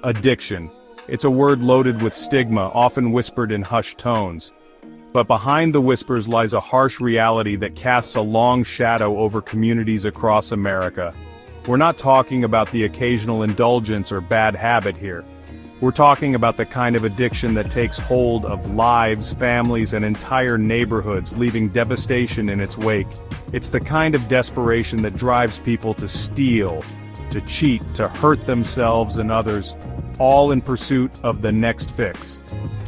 Addiction. It's a word loaded with stigma, often whispered in hushed tones. But behind the whispers lies a harsh reality that casts a long shadow over communities across America. We're not talking about the occasional indulgence or bad habit here. We're talking about the kind of addiction that takes hold of lives, families, and entire neighborhoods, leaving devastation in its wake. It's the kind of desperation that drives people to steal, to cheat, to hurt themselves and others, all in pursuit of the next fix.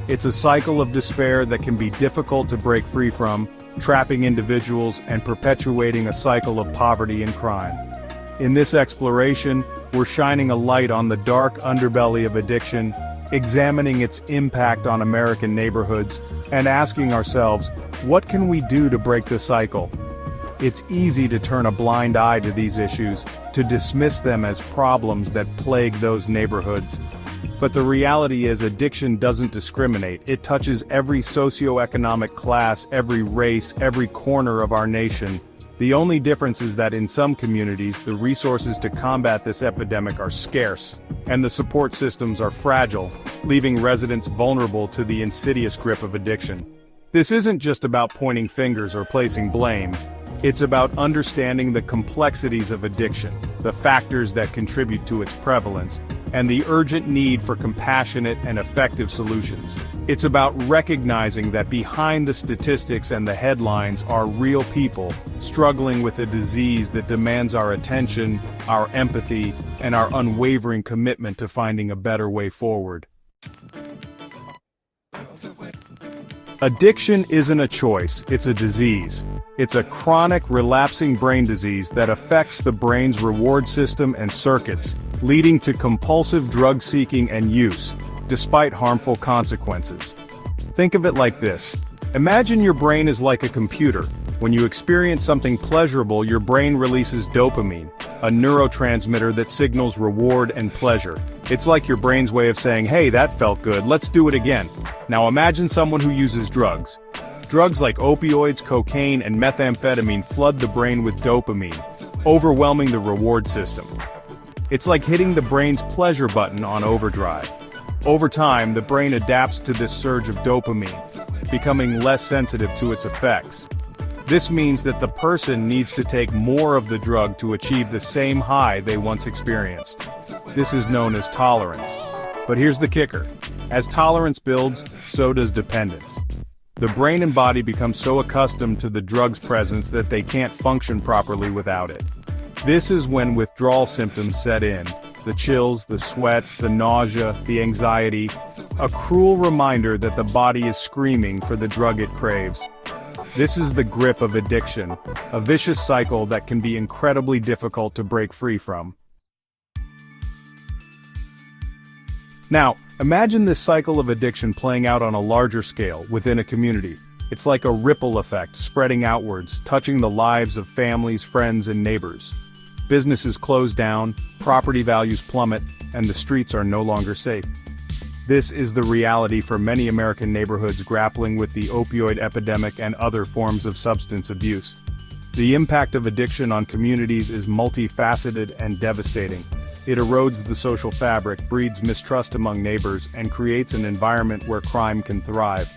It's a cycle of despair that can be difficult to break free from, trapping individuals and perpetuating a cycle of poverty and crime. In this exploration, we're shining a light on the dark underbelly of addiction, examining its impact on American neighborhoods, and asking ourselves, what can we do to break the cycle? It's easy to turn a blind eye to these issues, to dismiss them as problems that plague those neighborhoods. But the reality is addiction doesn't discriminate. It touches every socioeconomic class, every race, every corner of our nation. The only difference is that in some communities, the resources to combat this epidemic are scarce, and the support systems are fragile, leaving residents vulnerable to the insidious grip of addiction. This isn't just about pointing fingers or placing blame. It's about understanding the complexities of addiction, the factors that contribute to its prevalence, and the urgent need for compassionate and effective solutions. It's about recognizing that behind the statistics and the headlines are real people struggling with a disease that demands our attention, our empathy, and our unwavering commitment to finding a better way forward. Addiction isn't a choice, it's a disease. It's a chronic, relapsing brain disease that affects the brain's reward system and circuits, leading to compulsive drug seeking and use, despite harmful consequences. Think of it like this. Imagine your brain is like a computer. When you experience something pleasurable, your brain releases dopamine, a neurotransmitter that signals reward and pleasure. It's like your brain's way of saying, hey, that felt good, let's do it again. Now imagine someone who uses drugs. Drugs like opioids, cocaine, and methamphetamine flood the brain with dopamine, overwhelming the reward system. It's like hitting the brain's pleasure button on overdrive. Over time, the brain adapts to this surge of dopamine, becoming less sensitive to its effects. This means that the person needs to take more of the drug to achieve the same high they once experienced. This is known as tolerance. But here's the kicker. As tolerance builds, so does dependence. The brain and body become so accustomed to the drug's presence that they can't function properly without it. This is when withdrawal symptoms set in. The chills, the sweats, the nausea, the anxiety. A cruel reminder that the body is screaming for the drug it craves. This is the grip of addiction, a vicious cycle that can be incredibly difficult to break free from. Now, imagine this cycle of addiction playing out on a larger scale, within a community. It's like a ripple effect spreading outwards, touching the lives of families, friends, and neighbors. Businesses close down, property values plummet, and the streets are no longer safe. This is the reality for many American neighborhoods grappling with the opioid epidemic and other forms of substance abuse. The impact of addiction on communities is multifaceted and devastating. It erodes the social fabric, breeds mistrust among neighbors, and creates an environment where crime can thrive.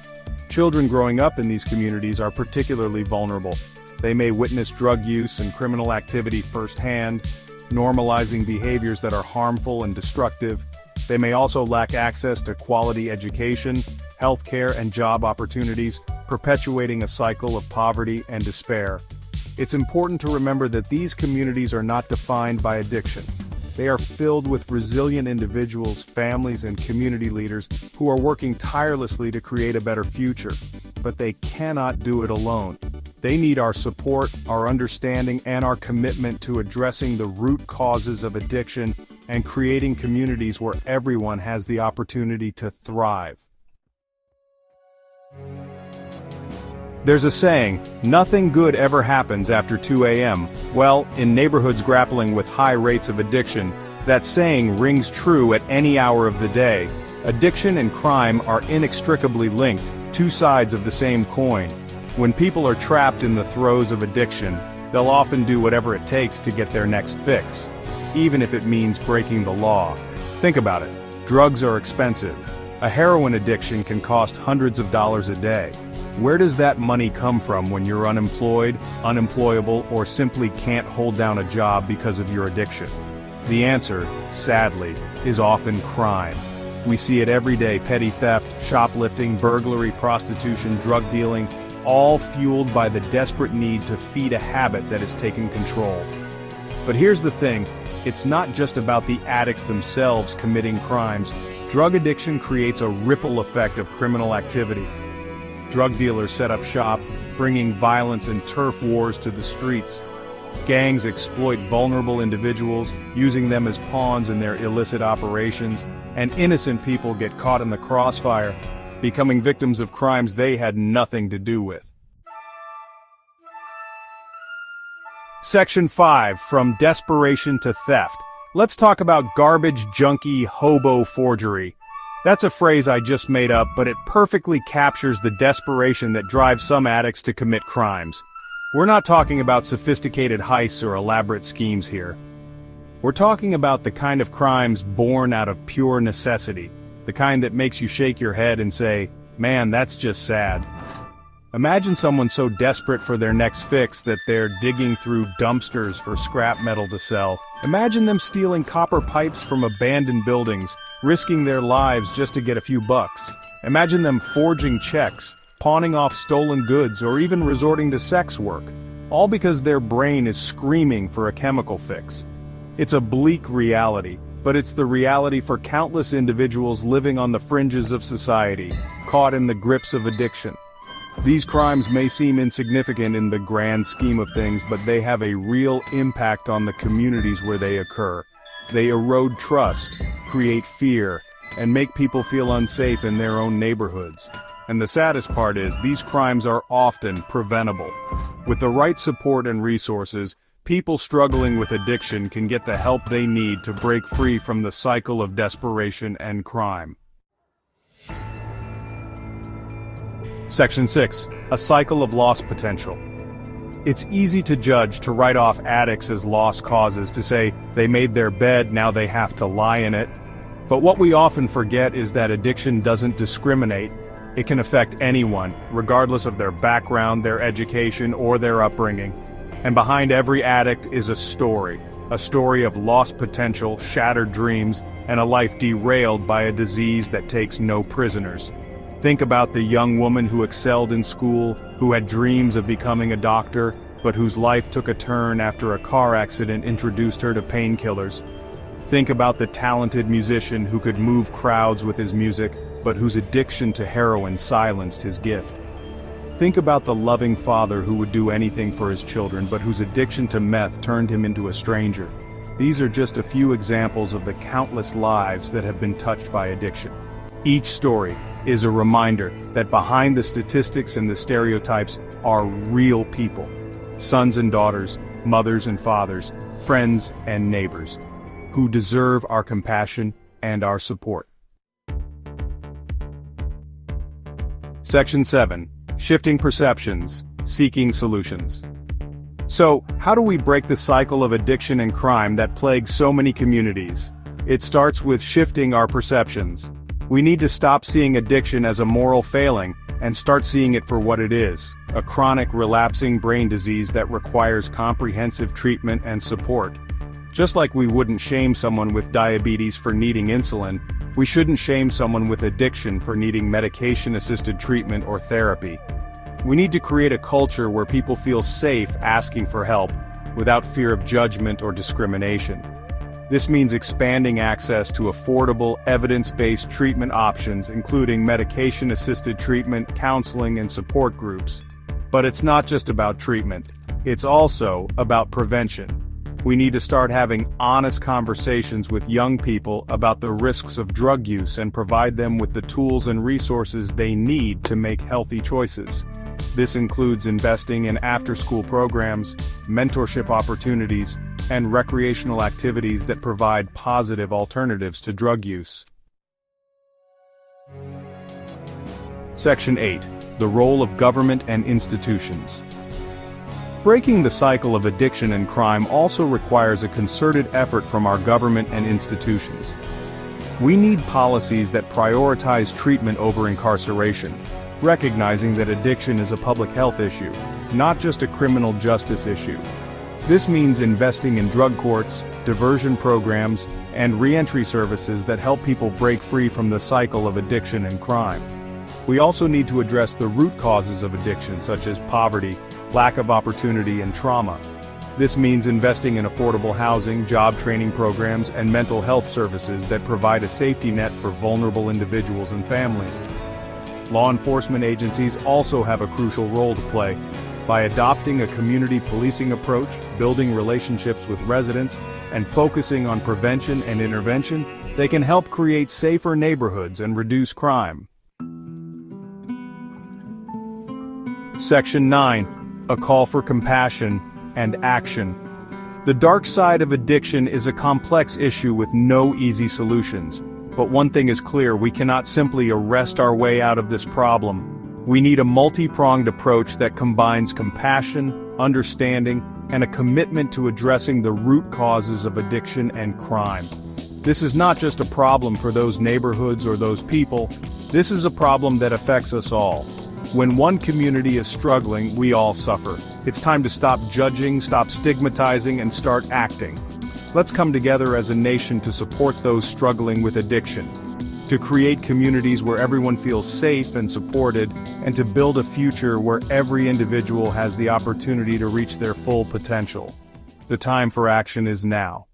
Children growing up in these communities are particularly vulnerable. They may witness drug use and criminal activity firsthand, normalizing behaviors that are harmful and destructive. They may also lack access to quality education, healthcare, and job opportunities, perpetuating a cycle of poverty and despair. It's important to remember that these communities are not defined by addiction. They are filled with resilient individuals, families, and community leaders who are working tirelessly to create a better future. But they cannot do it alone. They need our support, our understanding, and our commitment to addressing the root causes of addiction and creating communities where everyone has the opportunity to thrive. There's a saying, nothing good ever happens after 2 a.m. Well, in neighborhoods grappling with high rates of addiction, that saying rings true at any hour of the day. Addiction and crime are inextricably linked, two sides of the same coin. When people are trapped in the throes of addiction, they'll often do whatever it takes to get their next fix, even if it means breaking the law. Think about it. Drugs are expensive. A heroin addiction can cost hundreds of dollars a day. Where does that money come from when you're unemployed, unemployable, or simply can't hold down a job because of your addiction? The answer, sadly, is often crime. We see it every day: petty theft, shoplifting, burglary, prostitution, drug dealing, all fueled by the desperate need to feed a habit that has taken control. But here's the thing, it's not just about the addicts themselves committing crimes. Drug addiction creates a ripple effect of criminal activity. Drug dealers set up shop, bringing violence and turf wars to the streets. Gangs exploit vulnerable individuals, using them as pawns in their illicit operations, and innocent people get caught in the crossfire, becoming victims of crimes they had nothing to do with. Section 5, From Desperation to Theft. Let's talk about garbage junkie hobo forgery. That's a phrase I just made up, but it perfectly captures the desperation that drives some addicts to commit crimes. We're not talking about sophisticated heists or elaborate schemes here. We're talking about the kind of crimes born out of pure necessity, the kind that makes you shake your head and say, "Man, that's just sad." Imagine someone so desperate for their next fix that they're digging through dumpsters for scrap metal to sell. Imagine them stealing copper pipes from abandoned buildings, risking their lives just to get a few bucks. Imagine them forging checks, pawning off stolen goods, or even resorting to sex work, all because their brain is screaming for a chemical fix. It's a bleak reality, but it's the reality for countless individuals living on the fringes of society, caught in the grips of addiction. These crimes may seem insignificant in the grand scheme of things, but they have a real impact on the communities where they occur. They erode trust, create fear, and make people feel unsafe in their own neighborhoods. And the saddest part is, these crimes are often preventable. With the right support and resources, people struggling with addiction can get the help they need to break free from the cycle of desperation and crime. Section 6. A cycle of lost potential. It's easy to judge, to write off addicts as lost causes, to say, they made their bed, now they have to lie in it. But what we often forget is that addiction doesn't discriminate. It can affect anyone, regardless of their background, their education, or their upbringing. And behind every addict is a story of lost potential, shattered dreams, and a life derailed by a disease that takes no prisoners. Think about the young woman who excelled in school, who had dreams of becoming a doctor, but whose life took a turn after a car accident introduced her to painkillers. Think about the talented musician who could move crowds with his music, but whose addiction to heroin silenced his gift. Think about the loving father who would do anything for his children, but whose addiction to meth turned him into a stranger. These are just a few examples of the countless lives that have been touched by addiction. Each story is a reminder that behind the statistics and the stereotypes are real people. Sons and daughters, mothers and fathers, friends and neighbors, who deserve our compassion and our support. Section 7. Shifting perceptions, seeking solutions. So, how do we break the cycle of addiction and crime that plagues so many communities? It starts with shifting our perceptions. We need to stop seeing addiction as a moral failing and start seeing it for what it is: a chronic, relapsing brain disease that requires comprehensive treatment and support. Just like we wouldn't shame someone with diabetes for needing insulin, we shouldn't shame someone with addiction for needing medication-assisted treatment or therapy. We need to create a culture where people feel safe asking for help, without fear of judgment or discrimination. This means expanding access to affordable, evidence-based treatment options, including medication-assisted treatment, counseling, and support groups. But it's not just about treatment. It's also about prevention. We need to start having honest conversations with young people about the risks of drug use and provide them with the tools and resources they need to make healthy choices. This includes investing in after-school programs, mentorship opportunities, and recreational activities that provide positive alternatives to drug use. Section 8. The role of government and institutions. Breaking the cycle of addiction and crime also requires a concerted effort from our government and institutions. We need policies that prioritize treatment over incarceration, recognizing that addiction is a public health issue, not just a criminal justice issue. This means investing in drug courts, diversion programs, and reentry services that help people break free from the cycle of addiction and crime. We also need to address the root causes of addiction, such as poverty, lack of opportunity, and trauma. This means investing in affordable housing, job training programs, and mental health services that provide a safety net for vulnerable individuals and families. Law enforcement agencies also have a crucial role to play. By adopting a community policing approach, building relationships with residents, and focusing on prevention and intervention, they can help create safer neighborhoods and reduce crime. Section 9. A call for compassion and action. The dark side of addiction is a complex issue with no easy solutions. But one thing is clear: we cannot simply arrest our way out of this problem. We need a multi-pronged approach that combines compassion, understanding, and a commitment to addressing the root causes of addiction and crime. This is not just a problem for those neighborhoods or those people. This is a problem that affects us all. When one community is struggling, we all suffer. It's time to stop judging, stop stigmatizing, and start acting. Let's come together as a nation to support those struggling with addiction, to create communities where everyone feels safe and supported, and to build a future where every individual has the opportunity to reach their full potential. The time for action is now.